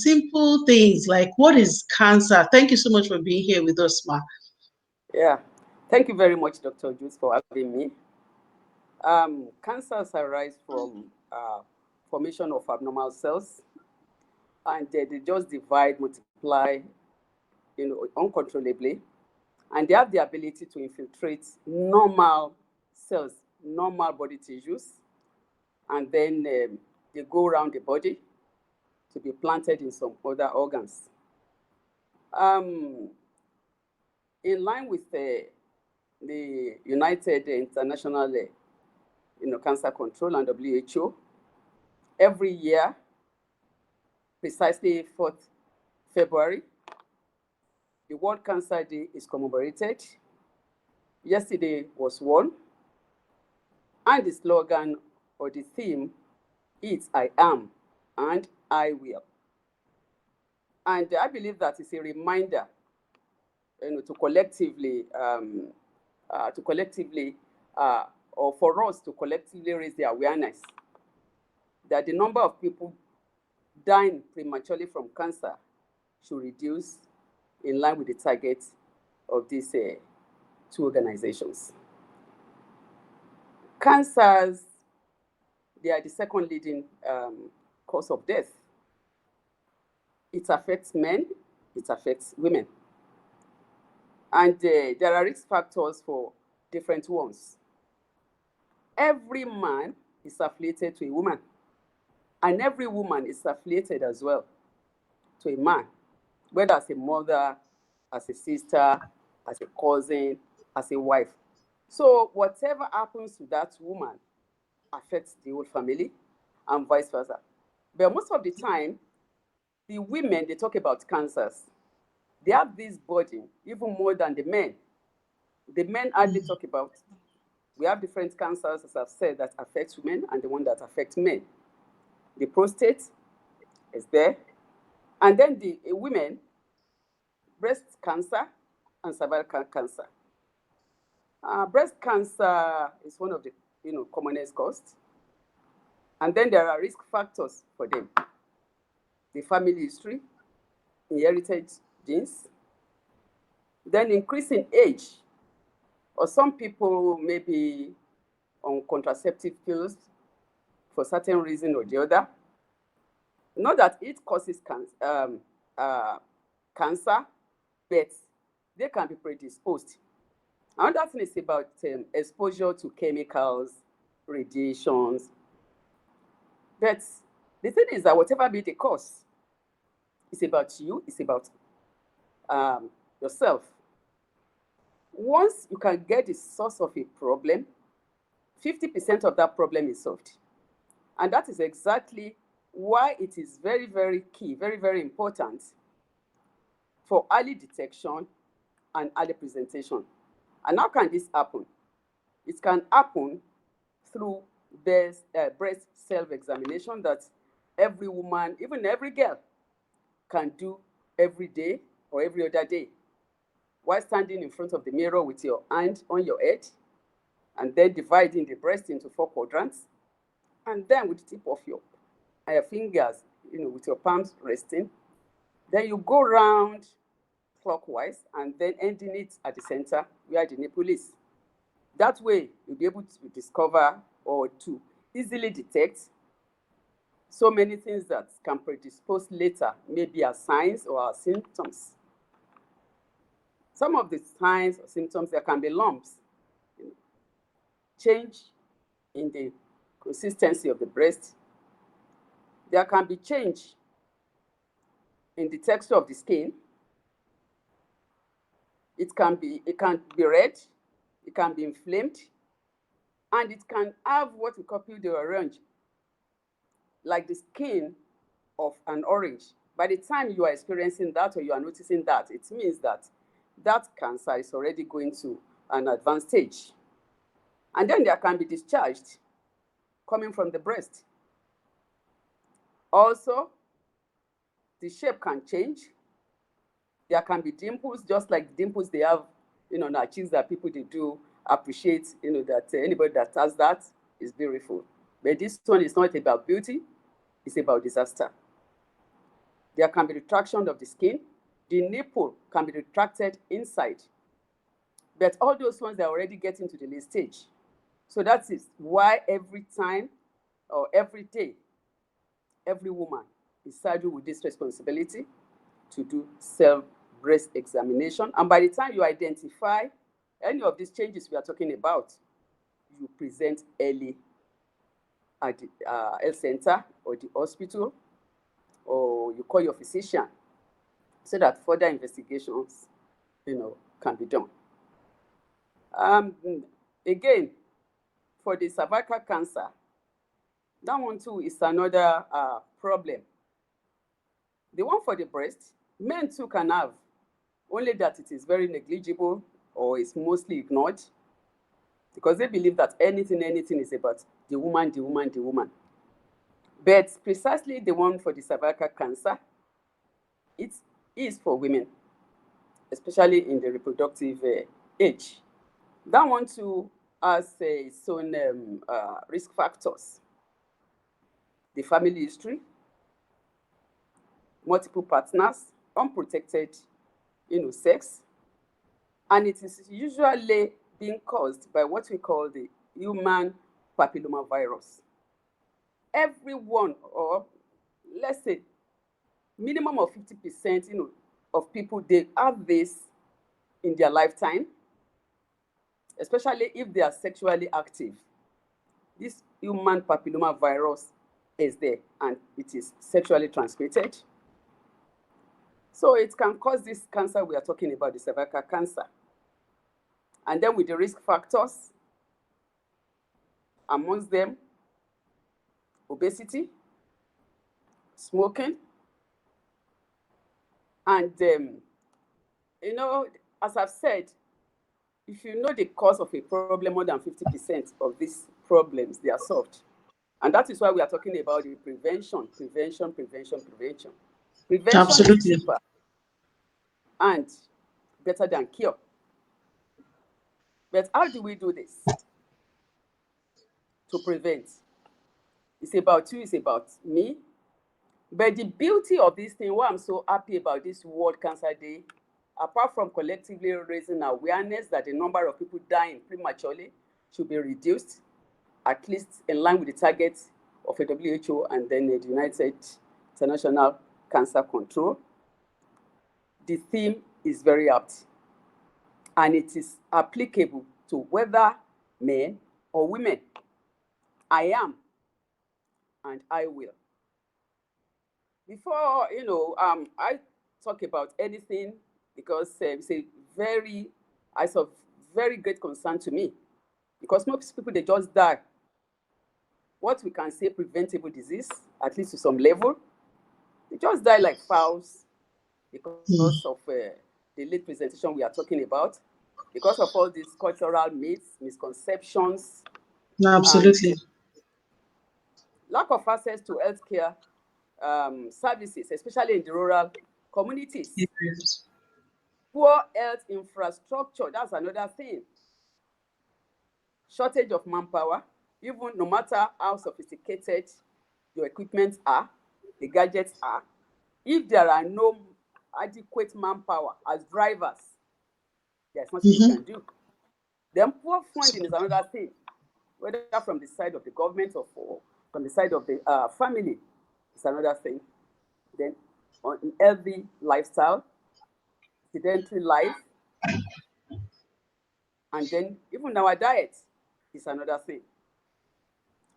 simple things like what is cancer? Thank you so much for being here with us, Ma. Yeah, thank you very much, Dr. Julz, for having me. Cancers arise from formation of abnormal cells, and they just divide, multiply, uncontrollably, and they have the ability to infiltrate normal cells, normal body tissues, and then they go around the body to be planted in some other organs. In line with the United International Cancer Control and WHO, every year, precisely 4th February, the World Cancer Day is commemorated. Yesterday was one, and the slogan or the theme is I am and I will. And I believe that is a reminder, to collectively, or for us to collectively raise the awareness that the number of people dying prematurely from cancer should reduce in line with the targets of these two organizations. Cancers, they are the second leading cause of death. It affects men, it affects women. And there are risk factors for different ones. Every man is affiliated to a woman, and every woman is affiliated as well to a man, whether as a mother, as a sister, as a cousin, as a wife. So whatever happens to that woman affects the whole family and vice versa. But most of the time, the women, they talk about cancers. They have this burden even more than the men. The men hardly talk about it. We have different cancers, as I've said, that affect women and the one that affects men. The prostate is there. And then the women, breast cancer and cervical cancer. Breast cancer is one of the commonest causes. And then there are risk factors for them. The family history, inherited genes, then increasing age, or some people may be on contraceptive pills for certain reason or the other. Not that it causes cancer, but they can be predisposed. Another thing is about exposure to chemicals, radiations. But the thing is that whatever be the cause, it's about you, it's about yourself. Once you can get the source of a problem, 50% of that problem is solved. And that is exactly why it is very, very key, very, very important for early detection and early presentation. And how can this happen? It can happen through breast self-examination that every woman, even every girl, can do every day or every other day, while standing in front of the mirror with your hand on your head, and then dividing the breast into 4 quadrants, and then with the tip of your fingers, with your palms resting, then you go round clockwise and then ending it at the center where the nipple is. That way, you'll be able to discover or to easily detect so many things that can predispose later, maybe as signs or as symptoms. Some of the signs or symptoms, there can be lumps, change in the consistency of the breast. There can be change in the texture of the skin. It can be red, it can be inflamed, and it can have what we call the orange, like the skin of an orange. By the time you are experiencing that or you are noticing that, it means that that cancer is already going to an advanced stage. And then there can be discharge coming from the breast. Also, the shape can change. There can be dimples, just like the dimples they have, on our cheeks that people they do appreciate, that anybody that has that is beautiful. But this one is not about beauty, it's about disaster. There can be retraction of the skin. The nipple can be retracted inside. But all those ones, they're already getting to the late stage. So that is why every time or every day, every woman is saddled with this responsibility to do self-breast examination. And by the time you identify any of these changes we are talking about, you present early at the health center or the hospital, or you call your physician so that further investigations, can be done. Again, for the cervical cancer, that one too is another problem. The one for the breast, men too can have, only that it is very negligible or is mostly ignored, because they believe that anything is about the woman. But precisely the one for the cervical cancer, it is for women, especially in the reproductive age. That one too has its own risk factors. The family history, multiple partners, unprotected sex, and it is usually being caused by what we call the human papillomavirus. Everyone, or let's say minimum of 50%, of people, they have this in their lifetime, especially if they are sexually active. This human papillomavirus is there, and it is sexually transmitted. So it can cause this cancer we are talking about, the cervical cancer. And then with the risk factors, amongst them, obesity, smoking, and as I've said, if you know the cause of a problem, more than 50% of these problems, they are solved. And that is why we are talking about the prevention. Prevention Absolutely. is cheaper and better than cure. But how do we do this? To prevent. It's about you, it's about me. But the beauty of this thing, why I'm so happy about this World Cancer Day, apart from collectively raising awareness that the number of people dying prematurely should be reduced, at least in line with the targets of the WHO and then the United International Cancer Control, the theme is very apt. And it is applicable to whether men or women. I am and I will. Before, I talk about anything, because it's of very great concern to me, because most people, they just die. What we can say preventable disease, at least to some level, they just die like fowls because of the late presentation we are talking about, because of all these cultural myths, misconceptions. Absolutely. Lack of access to healthcare services, especially in the rural communities. Yes. Poor health infrastructure, that's another thing. Shortage of manpower, even no matter how sophisticated your equipment are, the gadgets are, if there are no adequate manpower as drivers, there's nothing you can do. Then poor funding is another thing, whether from the side of the government or from the side of the family, is another thing. Then on healthy lifestyle, sedentary life, and then even our diet is another thing.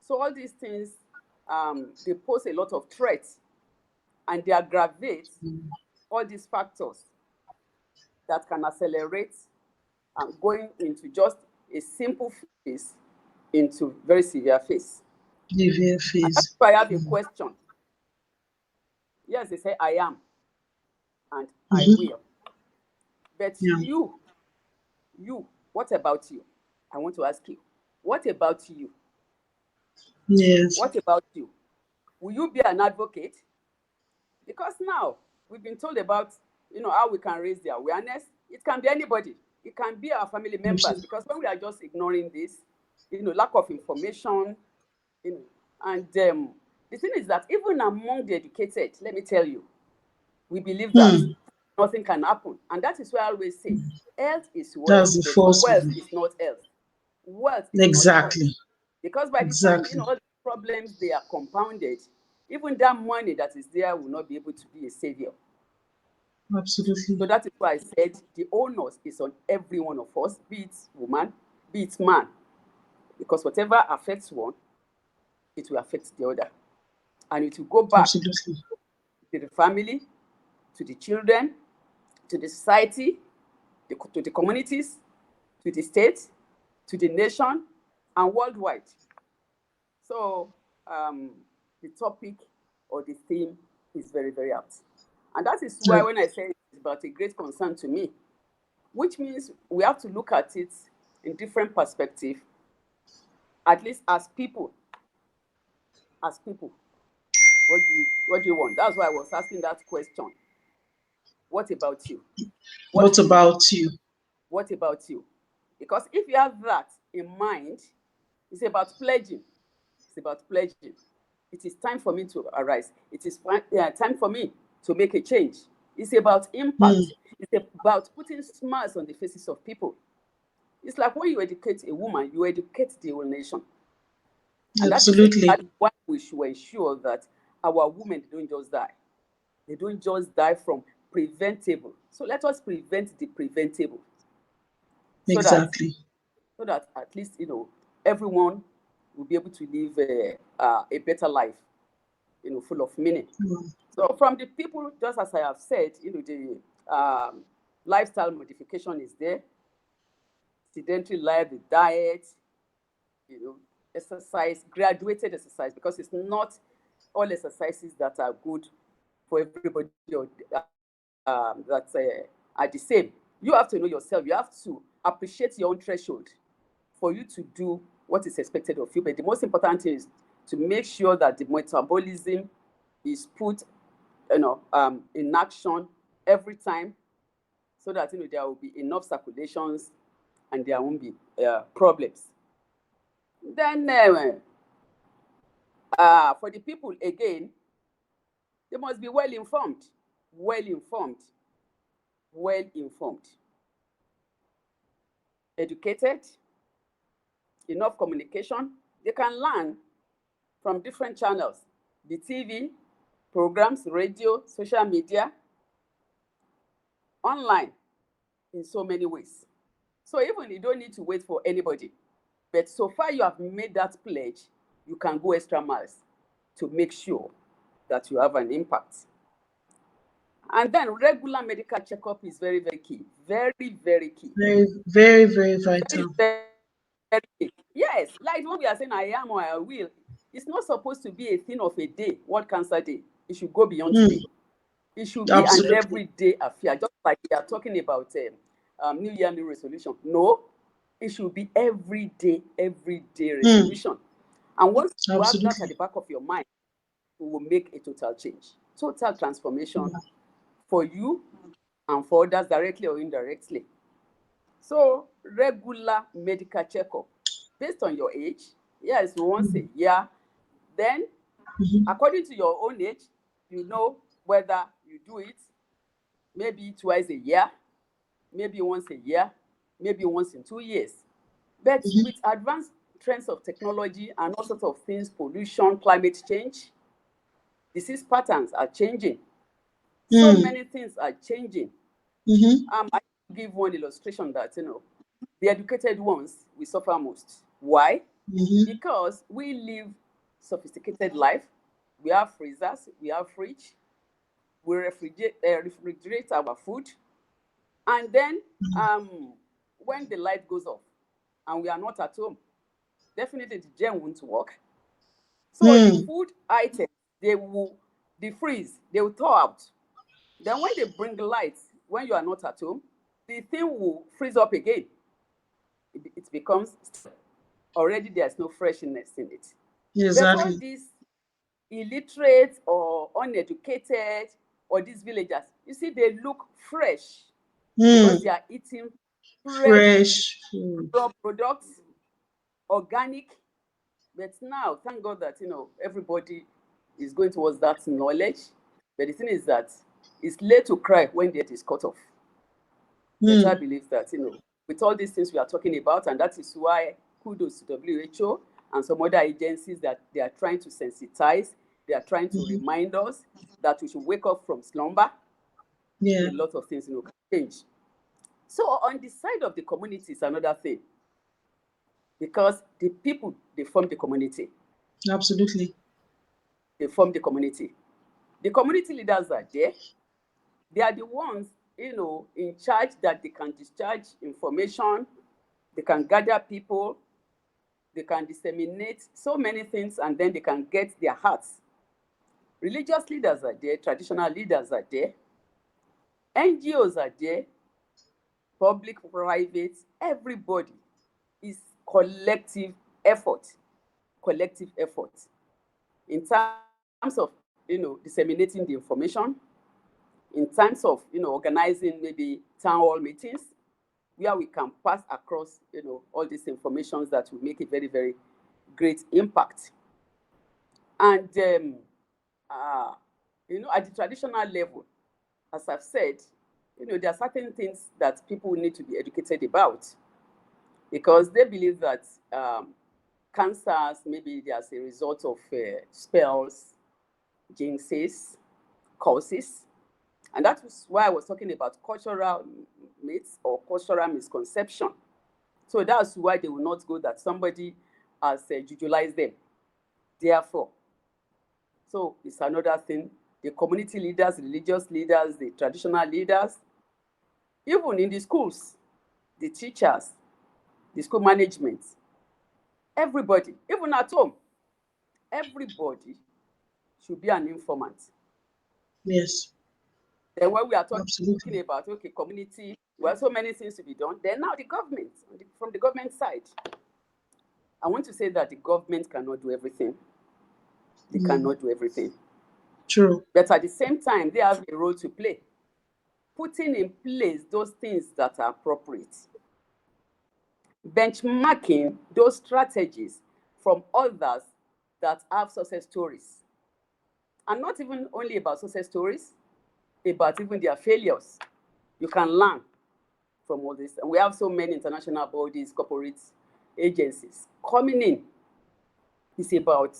So all these things, they pose a lot of threats, and they aggravate all these factors that can accelerate going into just a simple phase into very severe phase. Severe phase. That's why I have a question. Yes, they say I am and I will. But you, what about you? I want to ask you, what about you? Yes. What about you? Will you be an advocate? Because now we've been told about, how we can raise the awareness. It can be anybody. It can be our family members. Because when we are just ignoring this, lack of information, and the thing is that even among the educated, let me tell you, We believe that nothing can happen. And that is why I always say, health is wealth, That's the but first wealth one. is not health. Wealth is Exactly. not health. Because by the time, you know, all the problems, they are compounded, even that money that is there will not be able to be a savior. Absolutely. So that is why I said the onus is on every one of us, be it woman, be it man. Because whatever affects one, it will affect the other. And it will go back Absolutely. to the family, to the children, to the society, to the communities, to the state, to the nation, and worldwide. So the topic or the theme is very, very apt. And that is why when I say it's about a great concern to me, which means we have to look at it in different perspective, at least as people. As people, what do you want? That's why I was asking that question. What about you? What about you? What about you? Because if you have that in mind, it's about pledging. It's about pledging. It is time for me to arise. It is time for me to make a change. It's about impact. It's about putting smiles on the faces of people. It's like when you educate a woman, you educate the whole nation. And Absolutely. that is why we should ensure that our women don't just die. They don't just die from preventable. So let us prevent the preventable. Exactly. So that at least, you know, everyone will be able to live a better life, you know, full of meaning. So from the people, just as I have said, you know, the lifestyle modification is there. Sedentary life, the diet, you know, exercise, graduated exercise, because it's not all exercises that are good for everybody or that are the same. You have to know yourself. You have to appreciate your own threshold for you to do what is expected of you. But the most important thing is to make sure that the metabolism is put, you know, in action every time, so that, you know, there will be enough circulations and there won't be problems. Then for the people, again, they must be well informed, educated, enough communication. They can learn from different channels, the TV, programs, radio, social media, online, in so many ways. So even you don't need to wait for anybody. But so far you have made that pledge, you can go extra miles to make sure that you have an impact. And then regular medical checkup is very, very key. Very, very key. Very, very, very vital. Very, very key. Yes, like when we are saying I am or I will, it's not supposed to be a thing of a day, World Cancer Day. It should go beyond today. It should be an everyday affair, just like we are talking about New Year, New Resolution. No, it should be everyday resolution. And once you have that at the back of your mind, it will make a total change, total transformation for you and for others, directly or indirectly. So regular medical checkup based on your age. Yes, once a year. Then, according to your own age, you know whether you do it maybe twice a year, maybe once a year, maybe once in 2 years. But with advanced trends of technology and all sorts of things, pollution, climate change, disease patterns are changing. So many things are changing. I give one illustration that, you know, the educated ones will suffer most. Why? Because we live sophisticated life. We have freezers, we have fridge, we refrigerate our food. And then when the light goes off and we are not at home, definitely the gen won't work. So the food items, they will defreeze, they will thaw out. Then when they bring the lights, when you are not at home, the thing will freeze up again. It becomes already there's no freshness in it. But all these illiterate or uneducated or these villagers, you see, they look fresh because they are eating fresh food, products, organic. But now, thank God that, you know, everybody is going towards that knowledge. But the thing is that It's late to cry when the head is cut off. Better believe that, with all these things we are talking about, and that is why kudos to WHO and some other agencies that they are trying to sensitize, they are trying to remind us that we should wake up from slumber. Yeah. A lot of things, can change. So on the side of the community is another thing, because the people, they form the community. Absolutely. They form the community. The community leaders are there. They are the ones, in charge, that they can discharge information, they can gather people, they can disseminate so many things, and then they can get their hearts. Religious leaders are there, traditional leaders are there, NGOs are there, public, private, everybody. Is collective effort. Collective effort. In terms of, disseminating the information, in terms of, organizing maybe town hall meetings, where we can pass across, all these informations that will make a very, very great impact. And, at the traditional level, as I've said, there are certain things that people need to be educated about, because they believe that cancers, maybe they are a result of spells, jinxes, curses. And that was why I was talking about cultural myths or cultural misconception. So that's why they will not go that somebody has jujulized them. Therefore, so it's another thing. The community leaders, religious leaders, the traditional leaders, even in the schools, the teachers, the school management, everybody, even at home, everybody should be an informant. Yes. Then when we are talking Absolutely. about, okay, community, well, so many things to be done. Then now the government, from the government side, I want to say that the government cannot do everything. They cannot do everything. True. But at the same time, they have a role to play, putting in place those things that are appropriate, benchmarking those strategies from others that have success stories. And not even only about success stories, about even their failures. You can learn from all this. And we have so many international bodies, corporate agencies coming in. It's about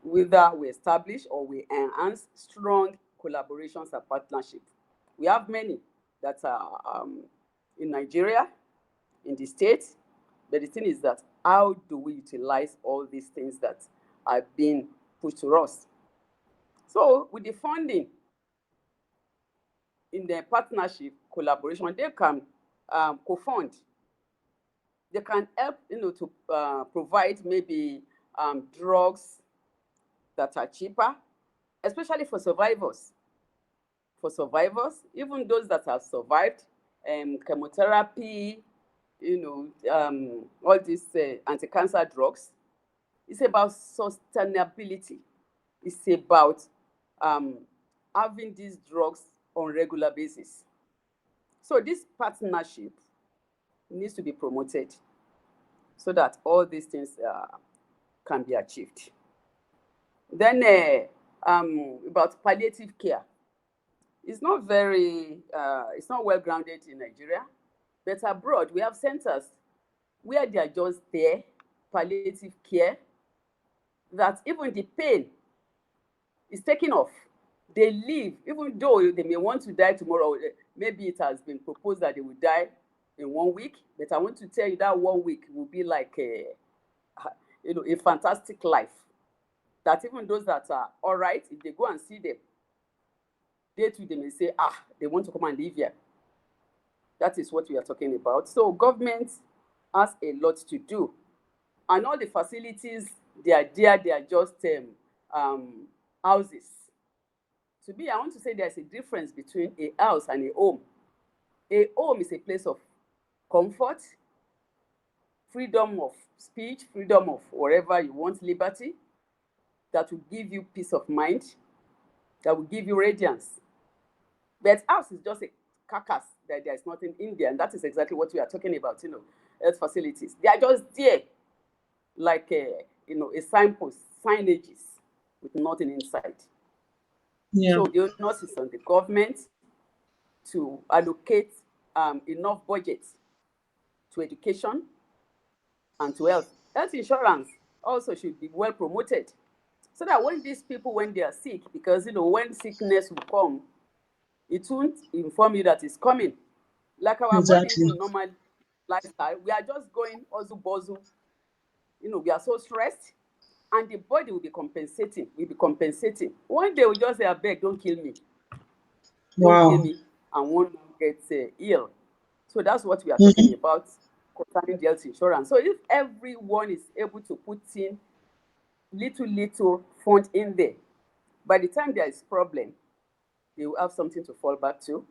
whether we establish or we enhance strong collaborations and partnerships. We have many that are in Nigeria, in the States, but the thing is that how do we utilize all these things that are being put to us? So with the funding, in the partnership, collaboration, they can co-fund. They can help, to provide maybe drugs that are cheaper, especially for survivors. For survivors, even those that have survived chemotherapy, all these anti-cancer drugs. It's about sustainability. It's about having these drugs on regular basis. So this partnership needs to be promoted so that all these things can be achieved. Then about palliative care. It's not it's not well grounded in Nigeria, but abroad we have centers where they are just there, palliative care, that even the pain is taken off. They live, even though they may want to die tomorrow. Maybe it has been proposed that they will die in 1 week, but I want to tell you that 1 week will be like a fantastic life. That even those that are all right, if they go and see them, they too, they may say, they want to come and live here. That is what we are talking about. So government has a lot to do. And all the facilities, they are there, they are just houses. To me, I want to say there's a difference between a house and a home. A home is a place of comfort, freedom of speech, freedom of whatever you want, liberty, that will give you peace of mind, that will give you radiance. But house is just a carcass that there is nothing in there, and that is exactly what we are talking about, health facilities. They are just there, like a signpost, signages with nothing inside. Yeah. So the onus is on the government to allocate enough budget to education and to health. Health insurance also should be well promoted, so that when these people, when they are sick, because when sickness will come, it won't inform you that it's coming. Like our body, Exactly. even normal lifestyle, we are just going also bozu. We are so stressed, and the body will be compensating. One day we just say, "Abeg, don't kill me, don't kill Wow. me," and one man gets ill. So that's what we are Mhm. talking about concerning the health insurance. So if everyone is able to put in little fund in there, by the time there is problem, they will have something to fall back to,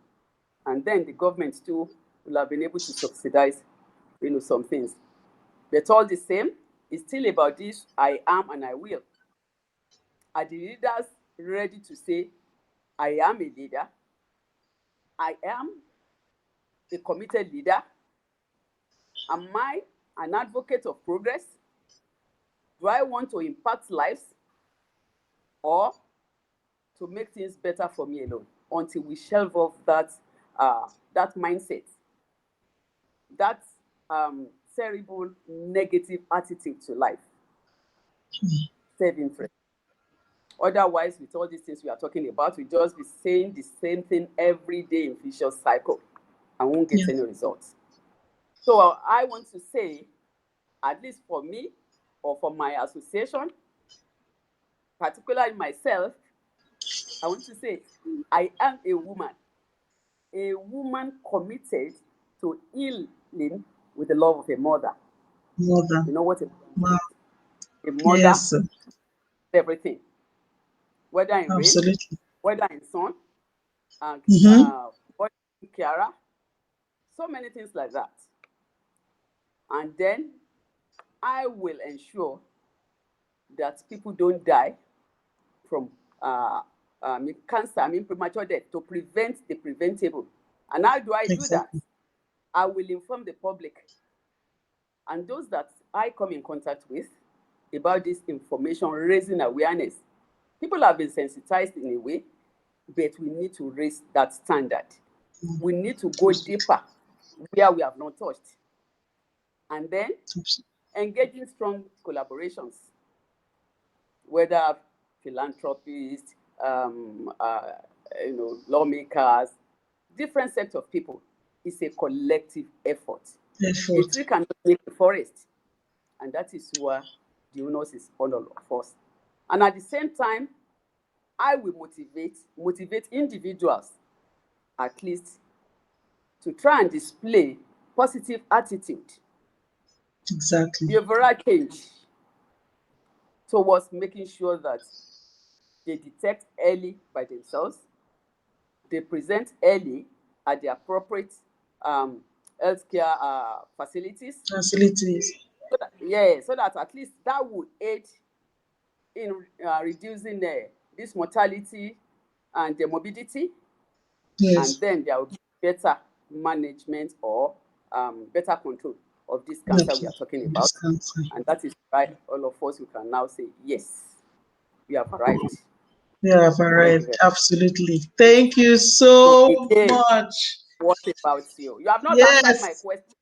and then the government too will have been able to subsidize, some things. But all the same, it's still about this: I am and I will. Are the leaders ready to say, I am a leader? I am a committed leader? Am I an advocate of progress? Do I want to impact lives, or to make things better for me alone? Until we shelve off that mindset, that terrible negative attitude to life, self-interest. Otherwise, with all these things we are talking about, we just be saying the same thing every day in vicious cycle and won't get Yeah. any results. So I want to say, at least for me or for my association, particularly myself, I want to say I am a woman committed to healing with the love of a mother. Mother. You know what a mother Wow. is? A mother, Yes, sir. everything, whether in rain, Absolutely. whether in sun, and Mm-hmm. whether in Kiara, so many things like that. And then I will ensure that people don't die from cancer, premature death, to prevent the preventable. And how do I do that? Exactly. I will inform the public and those that I come in contact with about this information, raising awareness. People have been sensitized in a way, but we need to raise that standard. We need to go deeper where we have not touched. And then engaging strong collaborations, whether philanthropists, lawmakers, different sets of people. It's a collective effort. A Effort. tree cannot make a forest, and that is where the onus is on all of us. And at the same time, I will motivate individuals, at least, to try and display positive attitude, Exactly. behavioral change towards making sure that they detect early by themselves, they present early at the appropriate healthcare facilities. Facilities. So that at least that would aid in reducing this mortality and the morbidity, and Yes. then there will be better management or better control of this cancer we Absolutely. are talking about. This cancer. And that is why all of us, we can now say, yes, we have arrived. Yeah, I've Thank you arrived. very Absolutely. much. Thank you So so again, much. what about you? You have not answered my Yes, question.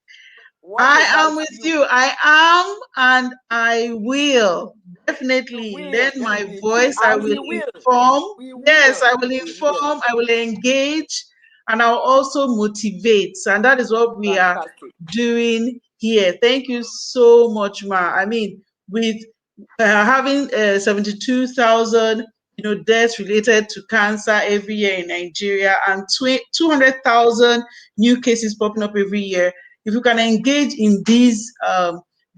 What I am about with you? you. I am and I will. You Definitely will, lend my definitely. voice. I And will we will. inform. We Yes, I will. will We will. inform. I will engage. And I'll also motivate. And that is what we are Fantastic. doing here. Thank you so much, Ma. I mean, with having 72,000 deaths related to cancer every year in Nigeria, and 200,000 new cases popping up every year. If you can engage in these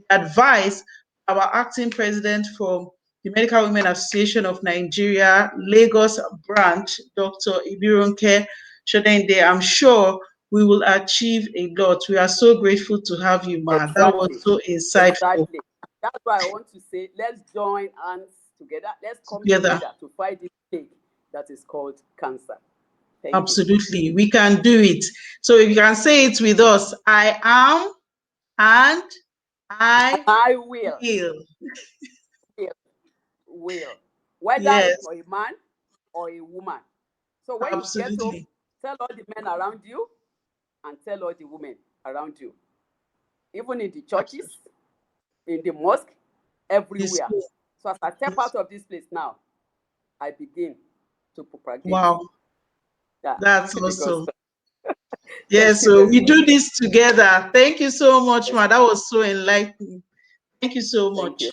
advice, our acting president from the Medical Women Association of Nigeria, Lagos branch, Dr. Ibironke Sodeinde, I'm sure we will achieve a lot. We are so grateful to have you, Ma. That was Exactly. so insightful. Exactly. That's why I want to say, let's join hands together. Let's come Together. together to fight this plague that is called cancer. Thank you. Absolutely. We can do it. So if you can say it with us, I am and I I will. will. Will. Will. Whether Yes. for a man, or a woman. So when you get home, Absolutely. tell all the men around you and tell all the women around you. Even in the churches, in the mosque, everywhere. Cool. So as I step out of this place now, I begin to propagate. Wow. Yeah, That's the awesome. gospel. Yeah, Thank you so very we much. do this together. Thank you so much, Yes, Ma. That was so enlightening. Thank you so thank much. you.